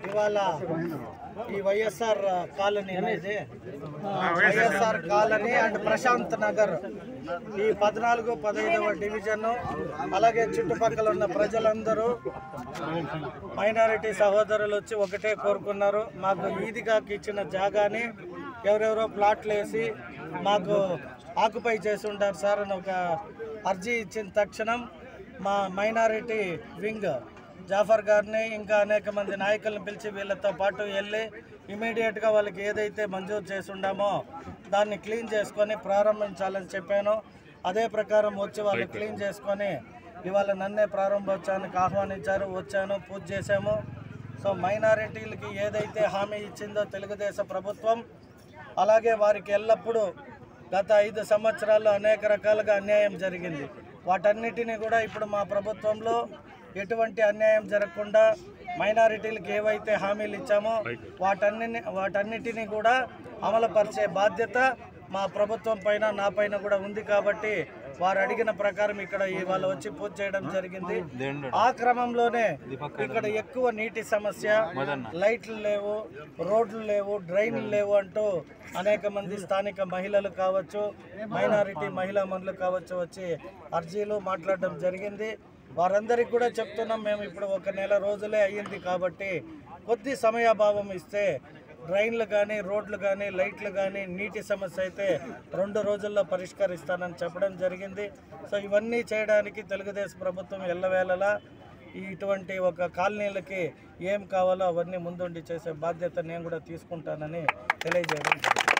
ఇవాళ ఈ వైఎస్ఆర్ కాలనీ అనేది వైఎస్ఆర్ కాలనీ అండ్ ప్రశాంత్ నగర్ ఈ 14, 15వ డివిజన్ అలాగే చుట్టుపక్కల ఉన్న ప్రజలందరూ మైనారిటీ సహోదరులు వచ్చి ఒకటే కోరుకున్నారు, మాకు ఈదిగాకి ఇచ్చిన జాగాని ఎవరెవరో ప్లాట్లు వేసి మాకు ఆక్యుపై చేసి ఉంటారు సార్ అని ఒక అర్జీ ఇచ్చిన తక్షణం మా మైనారిటీ వింగ్ జాఫర్ గారిని ఇంకా అనేక మంది నాయకులను పిలిచి వీళ్ళతో పాటు వెళ్ళి ఇమీడియట్గా వాళ్ళకి ఏదైతే మంజూరు చేసి ఉండామో దాన్ని క్లీన్ చేసుకొని ప్రారంభించాలని చెప్పాను. అదే ప్రకారం వచ్చి వాళ్ళు క్లీన్ చేసుకొని ఇవాళ నన్నే ప్రారంభోత్సవానికి ఆహ్వానించారు. వచ్చాను, పూజ చేశాము. సో మైనారిటీలకి ఏదైతే హామీ ఇచ్చిందో తెలుగుదేశం ప్రభుత్వం, అలాగే వారికి ఎల్లప్పుడూ గత 5 సంవత్సరాల్లో అనేక రకాలుగా అన్యాయం జరిగింది. వాటన్నిటినీ కూడా ఇప్పుడు మా ప్రభుత్వంలో ఎటువంటి అన్యాయం జరగకుండా మైనారిటీలకు ఏవైతే హామీలు ఇచ్చామో వాటన్నిటినీ కూడా అమలుపరిచే బాధ్యత మా ప్రభుత్వం పైన నా పైన కూడా ఉంది. కాబట్టి వారు అడిగిన ప్రకారం ఇక్కడ ఇవాళ వచ్చి పూజ చేయడం జరిగింది. ఆ క్రమంలోనే ఇక్కడ ఎక్కువ నీటి సమస్య, లైట్లు లేవు, రోడ్లు లేవు, డ్రైన్లు లేవు అంటూ అనేక మంది స్థానిక మహిళలు కావచ్చు, మైనారిటీ మహిళా మనులు కావచ్చు వచ్చి అర్జీలు మాట్లాడడం జరిగింది. వారందరికీ కూడా చెప్తున్నాం, మేము ఇప్పుడు 1 నెల రోజులే అయ్యింది కాబట్టి కొద్ది సమయాభావం ఇస్తే డ్రైన్లు కానీ, రోడ్లు కానీ, లైట్లు కానీ, నీటి సమస్య అయితే 2 రోజుల్లో పరిష్కరిస్తానని చెప్పడం జరిగింది. సో ఇవన్నీ చేయడానికి తెలుగుదేశం ప్రభుత్వం ఎల్లవేళలా ఇటువంటి ఒక కాలనీలకి ఏం కావాలో అవన్నీ ముందుండి చేసే బాధ్యత నేను కూడా తీసుకుంటానని తెలియజేయడం జరిగింది.